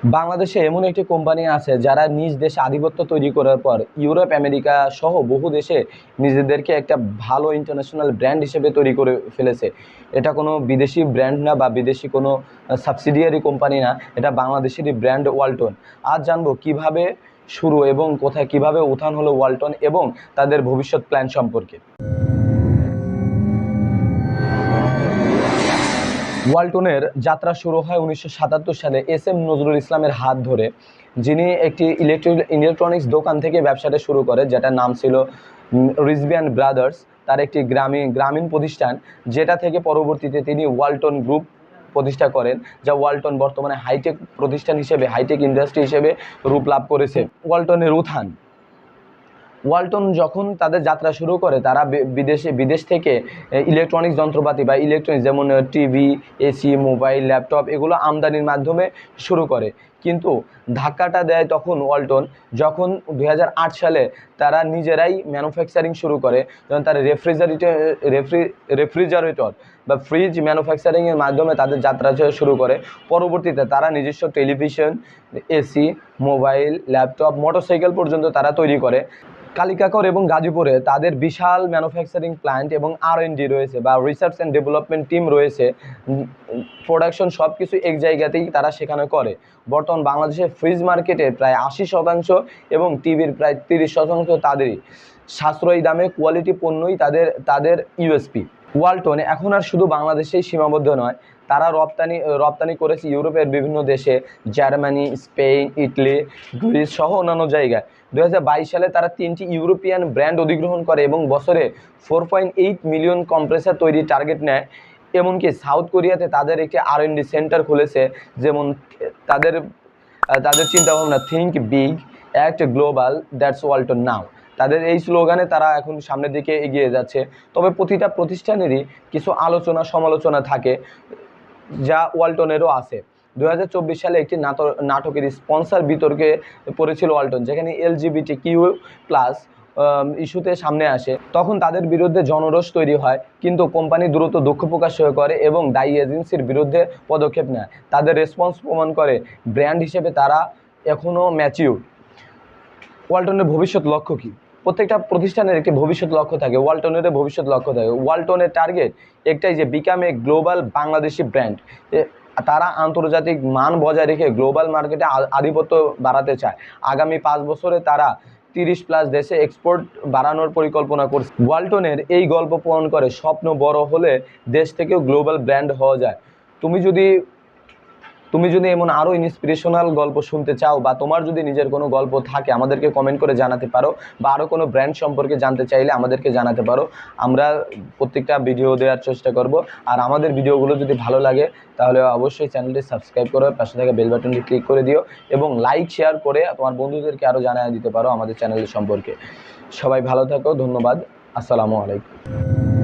বাংলাদেশে এমন একটি কোম্পানি আছে যারা নিজ দেশে আধিপত্য তৈরি করার পর ইউরোপ আমেরিকা সহ বহু দেশে নিজেদেরকে একটা ভালো ইন্টারন্যাশনাল ব্র্যান্ড হিসেবে তৈরি করে ফেলেছে। এটা কোনো বিদেশি ব্র্যান্ড না বা বিদেশি কোনো সাবসিডিয়ারি কোম্পানি না, এটা বাংলাদেশেরই ব্র্যান্ড ওয়ালটন। আজ জানবো কিভাবে শুরু এবং কোথায় কিভাবে উত্থান হলো ওয়ালটন এবং তাদের ভবিষ্যৎ প্ল্যান সম্পর্কে। ওয়ালটনের যাত্রা শুরু হয় 1977 সালে এস এম নজরুল ইসলামের হাত ধরে, যিনি একটি ইলেকট্রনিক্স দোকান থেকে ব্যবসাটা শুরু করে, যেটার নাম ছিল রিজভিয়ান ব্রাদার্স। তার একটি গ্রামীণ প্রতিষ্ঠান, যেটা থেকে পরবর্তীতে তিনি ওয়ালটন গ্রুপ প্রতিষ্ঠা করেন, যা ওয়ালটন বর্তমানে হাইটেক প্রতিষ্ঠান হিসেবে, হাইটেক ইন্ডাস্ট্রি হিসেবে রূপ লাভ করেছে। ওয়ালটনের উত্থান, ওয়ালটন যখন তাদের যাত্রা শুরু করে, তারা বিদেশ থেকে ইলেকট্রনিক্স যন্ত্রপাতি বা ইলেকট্রনিক্স যেমন টিভি, এসি, মোবাইল, ল্যাপটপ এগুলো আমদানির মাধ্যমে শুরু করে। কিন্তু ধাক্কাটা দেয় তখন ওয়ালটন যখন 2008 সালে তারা নিজেরাই ম্যানুফ্যাকচারিং শুরু করে, যখন তারা রেফ্রিজারেটর বা ফ্রিজ ম্যানুফ্যাকচারিংয়ের মাধ্যমে তাদের যাত্রা শুরু করে। পরবর্তীতে তারা নিজস্ব television, AC, mobile, laptop, motorcycle পর্যন্ত তারা তৈরি করে। কালিকাকর এবং গাজীপুরে তাদের বিশাল ম্যানুফ্যাকচারিং প্ল্যান্ট এবং R&D রয়েছে বা রিসার্চ অ্যান্ড ডেভেলপমেন্ট টিম রয়েছে। প্রোডাকশন সব কিছু এক জায়গাতেই তারা সেখানে করে। বর্তমান বাংলাদেশের ফ্রিজ মার্কেটে প্রায় 80% এবং টিভির প্রায় 30% তাদেরই। সাশ্রয়ী দামে কোয়ালিটি পণ্যই তাদের ইউএসপি। ওয়ালটন এখন আর শুধু বাংলাদেশেই সীমাবদ্ধ নয়, তারা রপ্তানি করেছে ইউরোপের বিভিন্ন দেশে, জার্মানি, স্পেন, ইটালি, গ্রিস সহ অন্যান্য জায়গায়। 2022 সালে তারা 3টি ইউরোপিয়ান ব্র্যান্ড অধিগ্রহণ করে এবং বছরে 4.8 মিলিয়ন কম্প্রেসার তৈরির টার্গেট নেয়। এমনকি সাউথ কোরিয়াতে তাদের একটি R&D সেন্টার খুলেছে। যেমন তাদের চিন্তাভাবনা, think big, act global, that's Walton now. তাদের এই স্লোগানে তারা এখন সামনের দিকে এগিয়ে যাচ্ছে। তবে প্রতিটা প্রতিষ্ঠানেরই কিছু আলোচনা সমালোচনা থাকে, যা ওয়ালটনেরও আছে। 2024 সালে একটি নাটকের স্পন্সর বিতর্কে পড়েছিল ওয়ালটন, যেখানে LGBTQ+ ইস্যুতে সামনে আসে। তখন তাদের বিরুদ্ধে জনরোষ তৈরি হয়, কিন্তু কোম্পানি দ্রুত দুঃখ প্রকাশ করে এবং দায়ী এজেন্সির বিরুদ্ধে পদক্ষেপ নেয়। তাদের রেসপন্স প্রমাণ করে ব্র্যান্ড হিসেবে তারা এখনও ম্যাচিউর। ওয়ালটনের ভবিষ্যৎ লক্ষ্য কী? প্রত্যেকটা প্রতিষ্ঠানের একটি ভবিষ্যৎ লক্ষ্য থাকে, ওয়ালটনের ভবিষ্যৎ লক্ষ্য থাকে। ওয়ালটনের টার্গেট একটাই, যে become a global Bangladeshi brand. তারা আন্তর্জাতিক মান বজায় রেখে গ্লোবাল মার্কেটে আধিপত্য বাড়াতে চায়। আগামী 5 বছরে তারা 30+ দেশে এক্সপোর্ট বাড়ানোর পরিকল্পনা করছে। ওয়ালটনের এই গল্প প্রমাণ করে স্বপ্ন বড় হলে দেশ থেকেও গ্লোবাল ব্র্যান্ড হওয়া যায়। তুমি যদি এমন আরও ইন্সপিরেশনাল গল্প শুনতে চাও বা তোমার যদি নিজের কোনো গল্প থাকে, আমাদেরকে কমেন্ট করে জানাতে পারো, বা আরও কোনো ব্র্যান্ড সম্পর্কে জানতে চাইলে আমাদেরকে জানাতে পারো। আমরা প্রত্যেকটা ভিডিও দেওয়ার চেষ্টা করব। আর আমাদের ভিডিওগুলো যদি ভালো লাগে তাহলে অবশ্যই চ্যানেলটি সাবস্ক্রাইব করো, পাশে থাকা বেল বাটনটি ক্লিক করে দিও এবং লাইক শেয়ার করে তোমার বন্ধুদেরকে আরও জানিয়ে দিতে পারো আমাদের চ্যানেল সম্পর্কে। সবাই ভালো থাকো, ধন্যবাদ, আসসালামু আলাইকুম।